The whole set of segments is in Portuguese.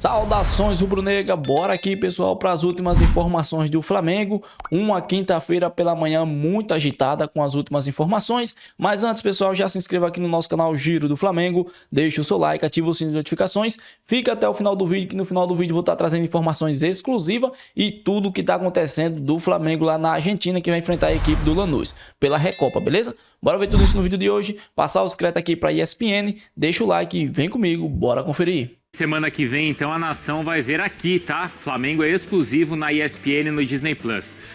Saudações rubro-negra, bora aqui pessoal para as últimas informações do Flamengo. Uma quinta-feira pela manhã muito agitada com as últimas informações. Mas antes pessoal, já se inscreva aqui no nosso canal Giro do Flamengo. Deixe o seu like, ative o sininho de notificações. Fica até o final do vídeo, que no final do vídeo vou estar trazendo informações exclusivas e tudo o que está acontecendo do Flamengo lá na Argentina, que vai enfrentar a equipe do Lanús pela Recopa, beleza? Bora ver tudo isso no vídeo de hoje. Passar o secreto aqui para a ESPN. Deixa o like e vem comigo, bora conferir. Semana que vem, então, a nação vai ver aqui, tá? Flamengo é exclusivo na ESPN no Disney+.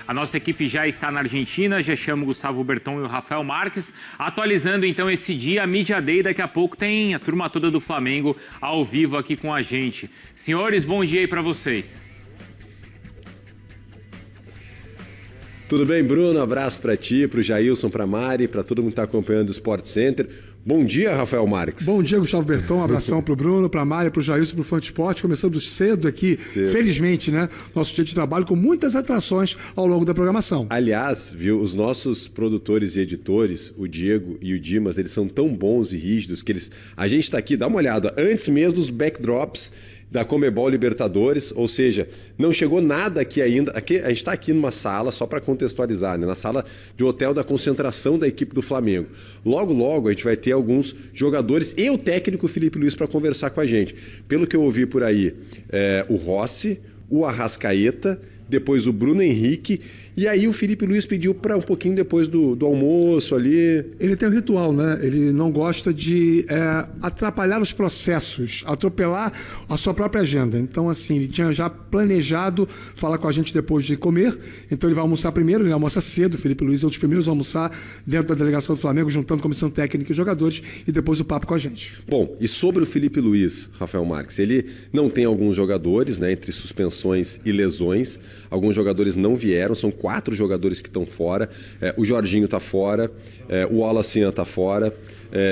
A nossa equipe já está na Argentina, já chama o Gustavo Berton e o Rafael Marques. Atualizando, então, esse dia, a Media Day, daqui a pouco tem a turma toda do Flamengo ao vivo aqui com a gente. Senhores, bom dia aí pra vocês. Tudo bem, Bruno? Abraço para ti, para o Jailson, para a Mari, para todo mundo que está acompanhando o Sport Center. Bom dia, Rafael Marques. Bom dia, Gustavo Berton. Um abração para o Bruno, para a Mari, para o Jailson, para o Fã de Esporte. Começando cedo aqui, felizmente, né? Nosso dia de trabalho com muitas atrações ao longo da programação. Aliás, viu, os nossos produtores e editores, o Diego e o Dimas, eles são tão bons e rígidos que eles... A gente está aqui, dá uma olhada, antes mesmo dos backdrops da Conmebol Libertadores, ou seja, não chegou nada aqui ainda. Aqui, a gente está aqui numa sala, só para contextualizar, né? Na sala de hotel da concentração da equipe do Flamengo. Logo, logo, a gente vai ter alguns jogadores e o técnico Felipe Luiz para conversar com a gente. Pelo que eu ouvi por aí, o Rossi, o Arrascaeta, depois o Bruno Henrique, e aí o Felipe Luiz pediu para um pouquinho depois do almoço ali. Ele tem um ritual, né? Ele não gosta de atrapalhar os processos, atropelar a sua própria agenda. Então, assim, ele tinha já planejado falar com a gente depois de comer, então ele vai almoçar primeiro, ele almoça cedo, o Felipe Luiz é um dos primeiros a almoçar dentro da delegação do Flamengo, juntando comissão técnica e jogadores, e depois o papo com a gente. Bom, e sobre o Felipe Luiz, Rafael Marques, ele não tem alguns jogadores, né, entre suspensões e lesões. Alguns jogadores não vieram, são 4 jogadores que estão fora. O Jorginho está fora, o Olacinha está fora.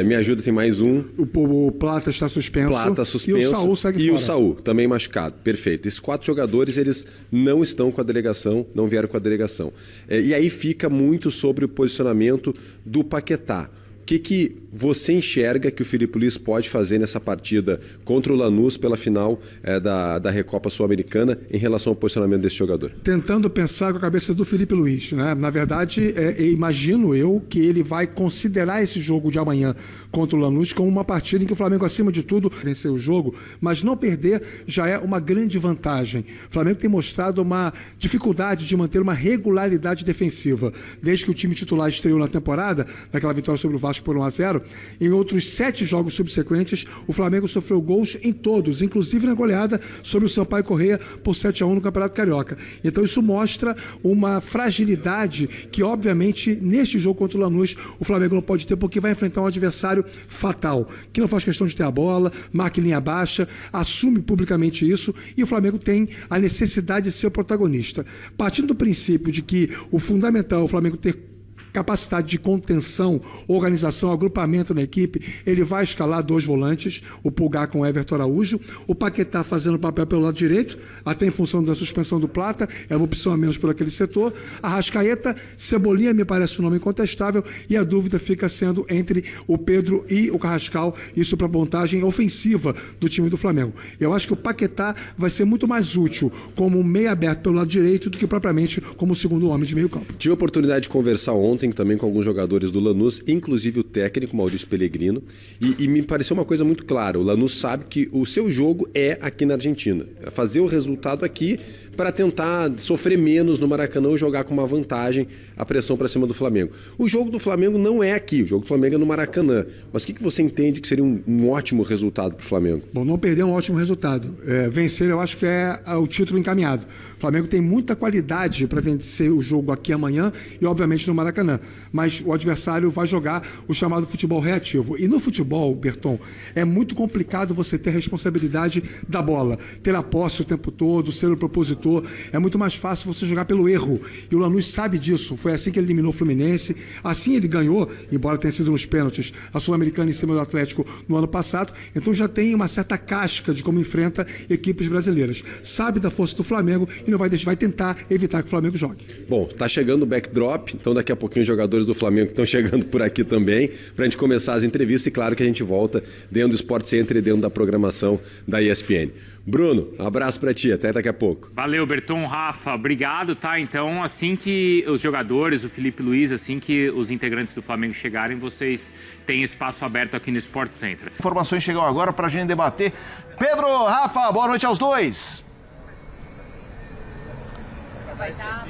Me ajuda, tem mais um. O Plata está suspenso. Plata suspenso. E o Saul segue fora. E o Saul, também machucado. Perfeito. Esses 4 jogadores, eles não estão com a delegação, não vieram com a delegação. E aí fica muito sobre o posicionamento do Paquetá. O que você enxerga que o Felipe Luiz pode fazer nessa partida contra o Lanús pela final da Recopa Sul-Americana em relação ao posicionamento desse jogador? Tentando pensar com a cabeça do Felipe Luiz, né? Na verdade, imagino eu que ele vai considerar esse jogo de amanhã contra o Lanús como uma partida em que o Flamengo, acima de tudo, venceu o jogo, mas não perder já é uma grande vantagem. O Flamengo tem mostrado uma dificuldade de manter uma regularidade defensiva. Desde que o time titular estreou na temporada, naquela vitória sobre o Vasco por 1-0, em outros 7 jogos subsequentes, o Flamengo sofreu gols em todos, inclusive na goleada sobre o Sampaio Corrêa por 7-1 no Campeonato Carioca. Então isso mostra uma fragilidade que, obviamente, neste jogo contra o Lanús, o Flamengo não pode ter, porque vai enfrentar um adversário fatal, que não faz questão de ter a bola, marca em linha baixa, assume publicamente isso, e o Flamengo tem a necessidade de ser o protagonista. Partindo do princípio de que o fundamental é o Flamengo ter capacidade de contenção, organização, agrupamento na equipe, ele vai escalar 2 volantes, o Pulgar com o Everton Araújo, o Paquetá fazendo papel pelo lado direito, até em função da suspensão do Plata, é uma opção a menos por aquele setor. Arrascaeta, Cebolinha me parece um nome incontestável, e a dúvida fica sendo entre o Pedro e o Carrascal, isso para a montagem ofensiva do time do Flamengo. Eu acho que o Paquetá vai ser muito mais útil como um meio aberto pelo lado direito do que propriamente como o segundo homem de meio campo. Tive a oportunidade de conversar ontem também com alguns jogadores do Lanús, inclusive o técnico Maurício Pellegrino, e me pareceu uma coisa muito clara. O Lanús sabe que o seu jogo é aqui na Argentina, é fazer o resultado aqui para tentar sofrer menos no Maracanã ou jogar com uma vantagem a pressão para cima do Flamengo. O jogo do Flamengo não é aqui, o jogo do Flamengo é no Maracanã. Mas o que você entende que seria um ótimo resultado para o Flamengo? Bom, não perder é um ótimo resultado. Vencer, eu acho que é o título encaminhado. O Flamengo tem muita qualidade para vencer o jogo aqui amanhã e, obviamente, no Maracanã. Mas o adversário vai jogar o chamado futebol reativo. E no futebol, Berton, é muito complicado você ter a responsabilidade da bola, ter a posse o tempo todo, ser o propositor. É muito mais fácil você jogar pelo erro. E o Lanús sabe disso. Foi assim que ele eliminou o Fluminense. Assim ele ganhou, embora tenha sido nos pênaltis, a Sul-Americana em cima do Atlético no ano passado. Então já tem uma certa casca de como enfrenta equipes brasileiras. Sabe da força do Flamengo e não vai tentar evitar que o Flamengo jogue. Bom, tá chegando o backdrop, então daqui a pouquinho jovens jogadores do Flamengo que estão chegando por aqui também, para a gente começar as entrevistas e claro que a gente volta dentro do Sport Center e dentro da programação da ESPN. Bruno, um abraço para ti, até daqui a pouco. Valeu, Berton, Rafa, obrigado, tá? Então, assim que os jogadores, o Felipe Luiz, assim que os integrantes do Flamengo chegarem, vocês têm espaço aberto aqui no Sport Center. Informações chegam agora para a gente debater. Pedro, Rafa, boa noite aos dois.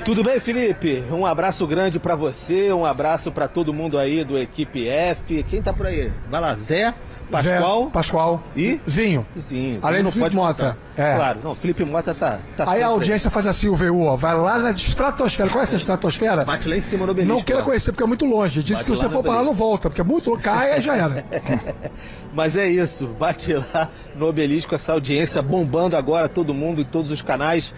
Tudo bem, Felipe? Um abraço grande para você, um abraço para todo mundo aí do Equipe F. Quem tá por aí? Vai lá, Zé, Pascoal. Zé, Pascoal. E? Zinho. Zinho. Além do não Felipe pode Mota. É. Claro, não, Felipe Mota tá Aí sempre... a audiência faz assim, o VU, ó, vai lá na estratosfera. Conhece a estratosfera? Bate lá em cima no obelisco. Não queira conhecer, porque é muito longe. Diz que se você for para lá, não volta, porque é muito longe, cai, já era. Mas é isso, bate lá no obelisco, essa audiência bombando agora, todo mundo em todos os canais.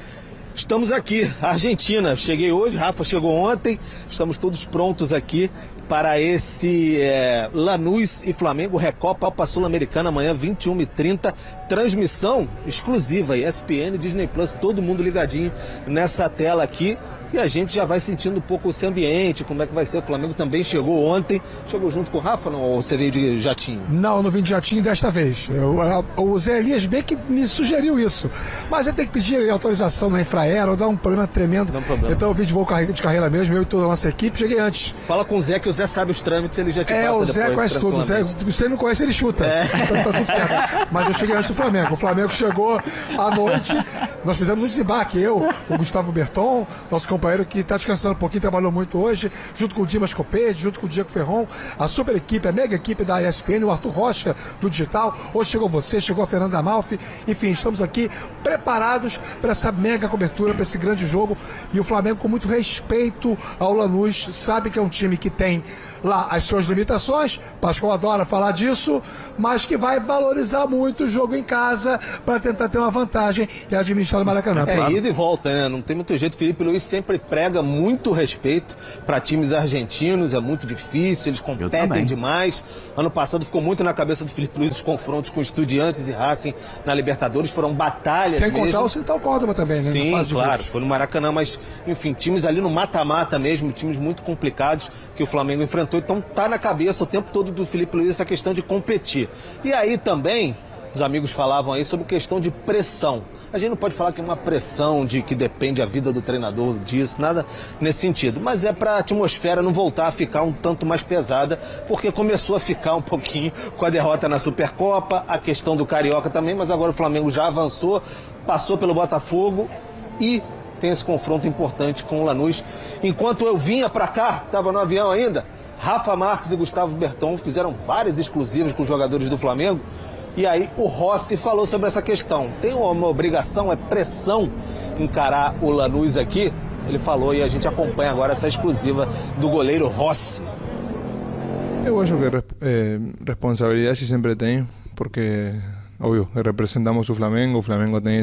Estamos aqui, Argentina. Cheguei hoje, Rafa chegou ontem. Estamos todos prontos aqui para esse Lanús e Flamengo Recopa Alpa Sul-Americana amanhã, 21h30. Transmissão exclusiva, ESPN, Disney Plus, todo mundo ligadinho nessa tela aqui. E a gente já vai sentindo um pouco esse ambiente, como é que vai ser. O Flamengo também chegou ontem. Chegou junto com o Rafa, não? Ou você veio de jatinho? Não vim de jatinho desta vez. O Zé Elias bem que me sugeriu isso. Mas eu tenho que pedir autorização na Infraero, dá um problema tremendo. Não problema. Então eu vim de voo de carreira mesmo, eu e toda a nossa equipe. Cheguei antes. Fala com o Zé, que o Zé sabe os trâmites, ele já te passa o depois. Zé conhece tudo. Se ele não conhece, ele chuta. Então tá tudo certo. Mas eu cheguei antes do Flamengo. O Flamengo chegou à noite, nós fizemos um desembarque. Eu, o Gustavo Berton, nosso companheiro que está descansando um pouquinho, trabalhou muito hoje, junto com o Dimas Copete, junto com o Diego Ferron, a super equipe, a mega equipe da ESPN, o Arthur Rocha do Digital. Hoje chegou você, chegou a Fernanda Amalfi. Enfim, estamos aqui preparados para essa mega cobertura, para esse grande jogo. E o Flamengo, com muito respeito ao Lanús, sabe que é um time que tem lá as suas limitações. Pascoal adora falar disso, mas que vai valorizar muito o jogo em casa para tentar ter uma vantagem e administrar o Maracanã. É ida e volta, né? Não tem muito jeito. Felipe Luiz sempre prega muito respeito para times argentinos, é muito difícil, eles competem demais. Ano passado ficou muito na cabeça do Felipe Luiz os confrontos com Estudiantes e Racing na Libertadores, foram batalhas. Sem mesmo. contar o Central Córdoba também, né? Sim, claro, foi no Maracanã, mas enfim, times ali no mata-mata mesmo, times muito complicados que o Flamengo enfrentou. Então tá na cabeça o tempo todo do Felipe Luiz essa questão de competir. E aí também, os amigos falavam aí sobre questão de pressão. A gente não pode falar que é uma pressão de que depende a vida do treinador disso, nada nesse sentido. Mas é para a atmosfera não voltar a ficar um tanto mais pesada, porque começou a ficar um pouquinho com a derrota na Supercopa, a questão do Carioca também, mas agora o Flamengo já avançou, passou pelo Botafogo e tem esse confronto importante com o Lanús. Enquanto eu vinha para cá, estava no avião ainda, Rafa Marques e Gustavo Berton fizeram várias exclusivas com os jogadores do Flamengo. E aí o Rossi falou sobre essa questão. Tem uma obrigação, é pressão encarar o Lanús aqui? Ele falou e a gente acompanha agora essa exclusiva do goleiro Rossi. Eu acho que responsabilidade sempre tem, porque, obvio, representamos o Flamengo tem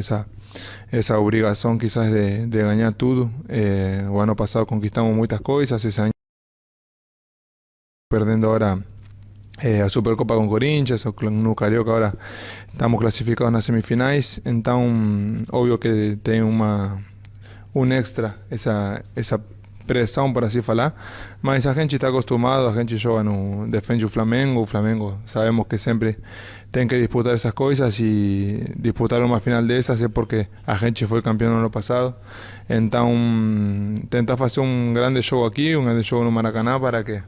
essa obrigação quizás de ganhar tudo. O ano passado conquistamos muitas coisas, esse ano perdendo agora a Supercopa com Corinthians, no Carioca agora estamos classificados nas semifinais, então óbvio que tem um extra essa pressão, por assim falar, mas a gente está acostumado, a gente joga defende o Flamengo sabemos que sempre tem que disputar essas coisas e disputar uma final dessas é porque a gente foi campeão no ano passado, então tentar fazer um grande jogo aqui, um grande jogo no Maracanã para que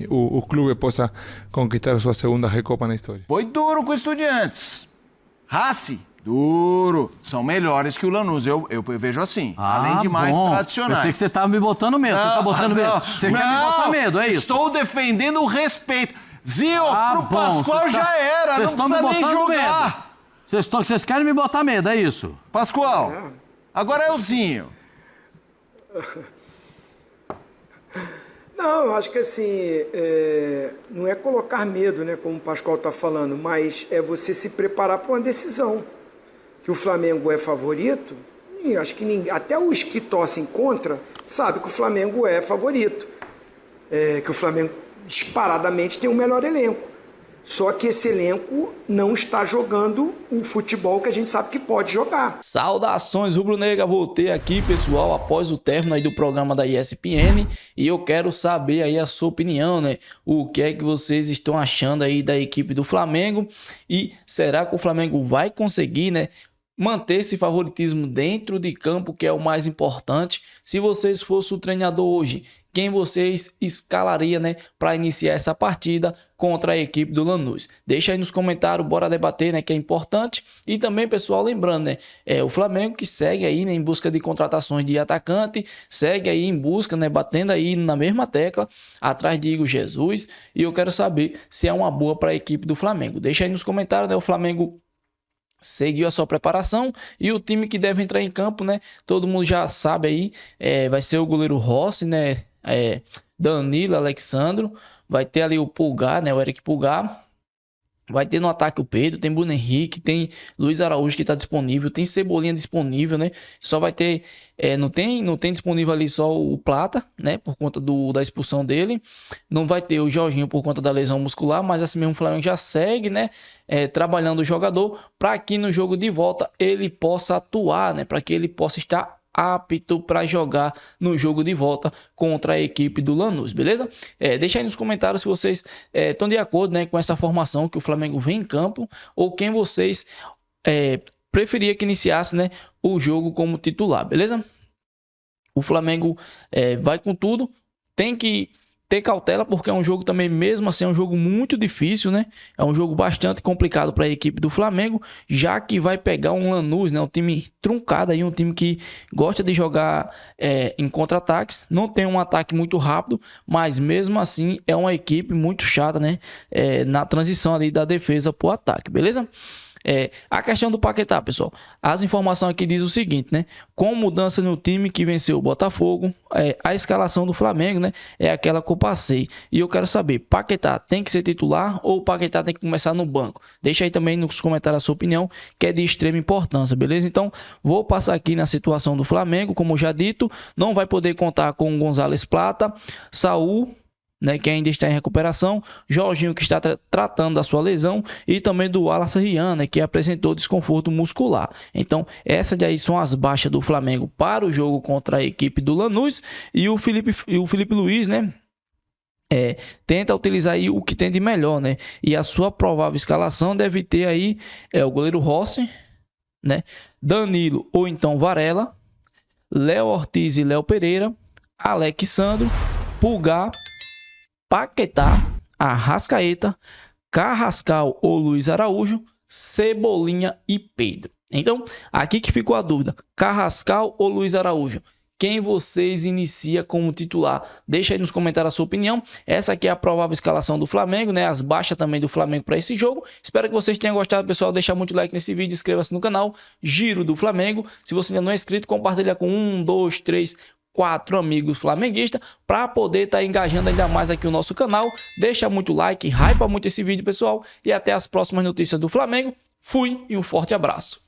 o clube possa conquistar sua segunda Recopa na história. Foi duro com o Estudiantes. Racing, duro. São melhores que o Lanús, eu vejo assim. Além de mais tradicionais. Pensei que você estava me botando medo. Você está botando medo? Você quer me botar medo, é isso? Estou defendendo o respeito. Zinho, pro Pascoal já era, não precisa nem jogar. Vocês querem me botar medo, é isso? Pascoal, agora é o Zinho. Não, eu acho que assim, não é colocar medo, né, como o Pascoal está falando, mas é você se preparar para uma decisão. Que o Flamengo é favorito, e acho que ninguém, até os que torcem contra, sabem que o Flamengo é favorito. Que o Flamengo disparadamente tem o melhor elenco. Só que esse elenco não está jogando o futebol que a gente sabe que pode jogar. Saudações rubro-negra, voltei aqui, pessoal, após o término aí do programa da ESPN, e eu quero saber aí a sua opinião, né? O que é que vocês estão achando aí da equipe do Flamengo, e será que o Flamengo vai conseguir, né, manter esse favoritismo dentro de campo, que é o mais importante? Se vocês fossem o treinador hoje, quem vocês escalaria, né, para iniciar essa partida contra a equipe do Lanús? Deixa aí nos comentários, bora debater, né, que é importante. E também, pessoal, lembrando, né, o Flamengo que segue aí, né, em busca de contratações de atacante, segue aí em busca, né, batendo aí na mesma tecla, atrás de Igor Jesus, e eu quero saber se é uma boa para a equipe do Flamengo. Deixa aí nos comentários, né, o Flamengo seguiu a sua preparação, e o time que deve entrar em campo, né, todo mundo já sabe aí, vai ser o goleiro Rossi, né, Danilo, Alexandro, vai ter ali o Pulgar, né, o Eric Pulgar, vai ter no ataque o Pedro, tem Bruno Henrique, tem Luiz Araújo que está disponível, tem Cebolinha disponível, né, só vai ter, não tem disponível ali só o Plata, né, por conta da expulsão dele, não vai ter o Jorginho por conta da lesão muscular, mas assim mesmo o Flamengo já segue, né, trabalhando o jogador para que no jogo de volta ele possa atuar, né, para que ele possa estar apto para jogar no jogo de volta contra a equipe do Lanús, beleza? Deixa aí nos comentários se vocês estão de acordo, né, com essa formação que o Flamengo vem em campo, ou quem vocês preferia que iniciasse, né, o jogo como titular, beleza? O Flamengo vai com tudo, tem que ter cautela, porque é um jogo também, mesmo assim, é um jogo muito difícil, né? É um jogo bastante complicado para a equipe do Flamengo, já que vai pegar um Lanús, né? Um time truncado aí, um time que gosta de jogar em contra-ataques, não tem um ataque muito rápido, mas mesmo assim é uma equipe muito chata, né? Na transição ali da defesa para o ataque, beleza? A questão do Paquetá, pessoal, as informações aqui diz o seguinte, né? Com mudança no time que venceu o Botafogo, a escalação do Flamengo, né, é aquela que eu passei. E eu quero saber, Paquetá tem que ser titular ou o Paquetá tem que começar no banco? Deixa aí também nos comentários a sua opinião, que é de extrema importância, beleza? Então, vou passar aqui na situação do Flamengo, como já dito, não vai poder contar com o Gonzalez Plata, Saul, né, que ainda está em recuperação, Jorginho, que está tratando da sua lesão, e também do Wallace Rian, né, que apresentou desconforto muscular. Então, essas daí são as baixas do Flamengo para o jogo contra a equipe do Lanús, e o Felipe Luiz, né, tenta utilizar aí o que tem de melhor, né, e a sua provável escalação deve ter aí o goleiro Rossi, né, Danilo ou então Varela, Léo Ortiz e Léo Pereira, Alexandro, Pulgar, Paquetá, Arrascaeta, Carrascal ou Luiz Araújo, Cebolinha e Pedro. Então, aqui que ficou a dúvida, Carrascal ou Luiz Araújo? Quem vocês inicia como titular? Deixa aí nos comentários a sua opinião. Essa aqui é a provável escalação do Flamengo, né? As baixas também do Flamengo para esse jogo. Espero que vocês tenham gostado, pessoal. Deixa muito like nesse vídeo, inscreva-se no canal Giro do Flamengo. Se você ainda não é inscrito, compartilha com 1, 2, 3, 4 amigos flamenguistas para poder estar engajando ainda mais aqui o nosso canal. Deixa muito like, hypa muito esse vídeo, pessoal, e até as próximas notícias do Flamengo. Fui e um forte abraço.